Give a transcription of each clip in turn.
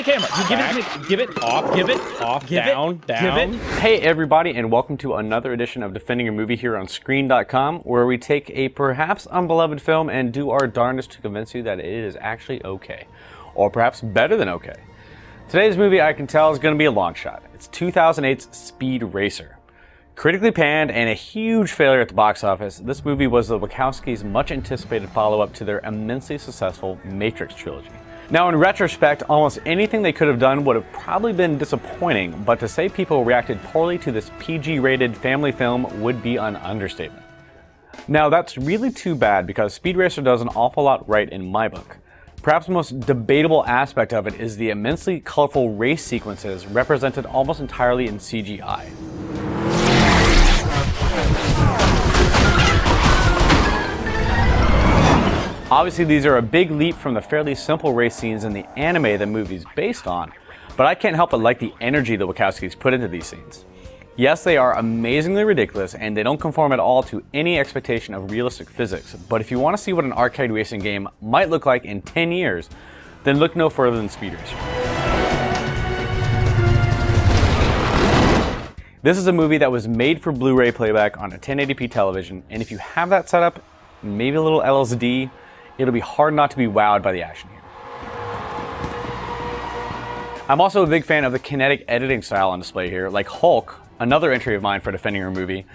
camera. You give it off, give it off, down. Hey everybody, and welcome to another edition of Defending a Movie here on Screen.com, where we take a perhaps unbeloved film and do our darndest to convince you that it is actually okay. Or perhaps better than okay. Today's movie, I can tell, is going to be a long shot. It's 2008's Speed Racer. Critically panned and a huge failure at the box office, this movie was the Wachowskis' much anticipated follow-up to their immensely successful Matrix trilogy. Now, in retrospect, almost anything they could have done would have probably been disappointing, but to say people reacted poorly to this PG-rated family film would be an understatement. Now, that's really too bad because Speed Racer does an awful lot right in my book. Perhaps the most debatable aspect of it is the immensely colorful race sequences represented almost entirely in CGI. Obviously, these are a big leap from the fairly simple race scenes in the anime the movie's based on, but I can't help but like the energy the Wachowskis put into these scenes. Yes, they are amazingly ridiculous, and they don't conform at all to any expectation of realistic physics, but if you want to see what an arcade racing game might look like in 10 years, then look no further than Speed Racer. This is a movie that was made for Blu-ray playback on a 1080p television, and if you have that set up, maybe a little LSD, it'll be hard not to be wowed by the action here. I'm also a big fan of the kinetic editing style on display here. Like Hulk, another entry of mine for defending our movie,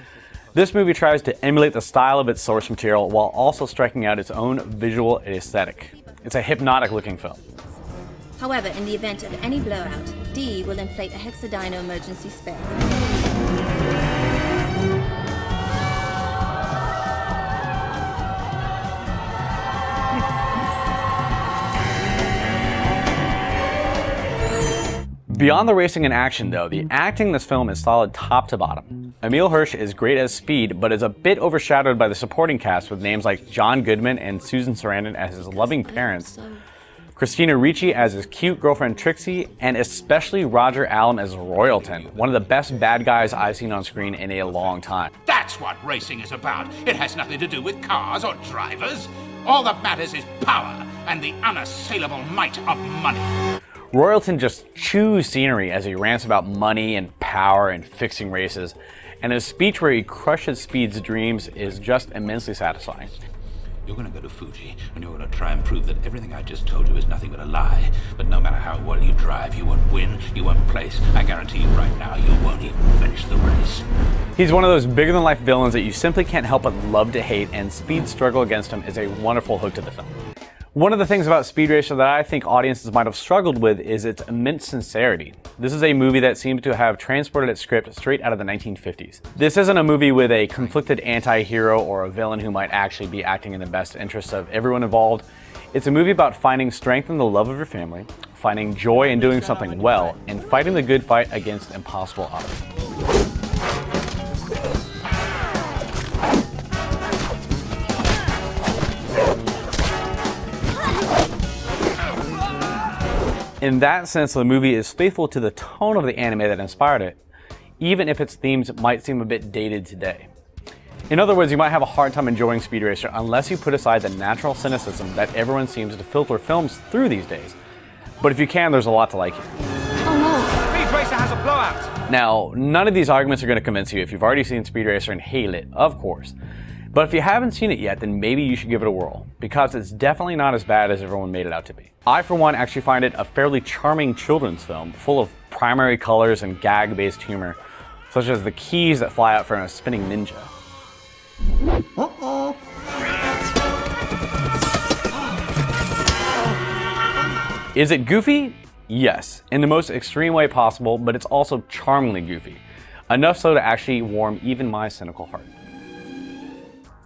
this movie tries to emulate the style of its source material while also striking out its own visual aesthetic. It's a hypnotic looking film. However, in the event of any blowout, D will inflate a hexadyno emergency spare. Beyond the racing and action though, the acting in this film is solid top to bottom. Emile Hirsch is great as Speed, but is a bit overshadowed by the supporting cast with names like John Goodman and Susan Sarandon as his loving parents, Christina Ricci as his cute girlfriend Trixie, and especially Roger Allam as Royalton, one of the best bad guys I've seen on screen in a long time. That's what racing is about. It has nothing to do with cars or drivers. All that matters is power and the unassailable might of money. Royalton just chews scenery as he rants about money and power and fixing races, and his speech where he crushes Speed's dreams is just immensely satisfying. You're gonna go to Fuji, and you're gonna try and prove that everything I just told you is nothing but a lie. But no matter how well you drive, you won't win, you won't place. I guarantee you right now, you won't even finish the race. He's one of those bigger-than-life villains that you simply can't help but love to hate, and Speed's struggle against him is a wonderful hook to the film. One of the things about Speed Racer that I think audiences might have struggled with is its immense sincerity. This is a movie that seems to have transported its script straight out of the 1950s. This isn't a movie with a conflicted anti-hero or a villain who might actually be acting in the best interests of everyone involved. It's a movie about finding strength in the love of your family, finding joy in doing something well, and fighting the good fight against impossible odds. In that sense, the movie is faithful to the tone of the anime that inspired it, even if its themes might seem a bit dated today. In other words, you might have a hard time enjoying Speed Racer unless you put aside the natural cynicism that everyone seems to filter films through these days. But if you can, there's a lot to like here. Oh no! Speed Racer has a blowout! Now, none of these arguments are going to convince you if you've already seen Speed Racer and hate it, of course. But if you haven't seen it yet, then maybe you should give it a whirl, because it's definitely not as bad as everyone made it out to be. I, for one, actually find it a fairly charming children's film, full of primary colors and gag-based humor, such as the keys that fly out from a spinning ninja. Is it goofy? Yes, in the most extreme way possible, but it's also charmingly goofy. Enough so to actually warm even my cynical heart.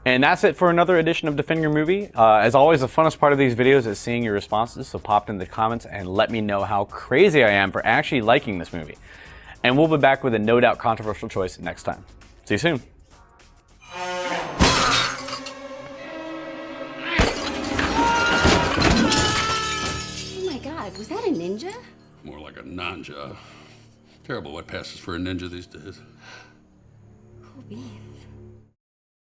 And that's it for another edition of Defend Your Movie. As always, the funnest part of these videos is seeing your responses, so pop in the comments and let me know how crazy I am for actually liking this movie. And we'll be back with a no doubt controversial choice next time. See you soon. Oh my god, was that a ninja? More like a nanja. Terrible what passes for a ninja these days. Oh, beans.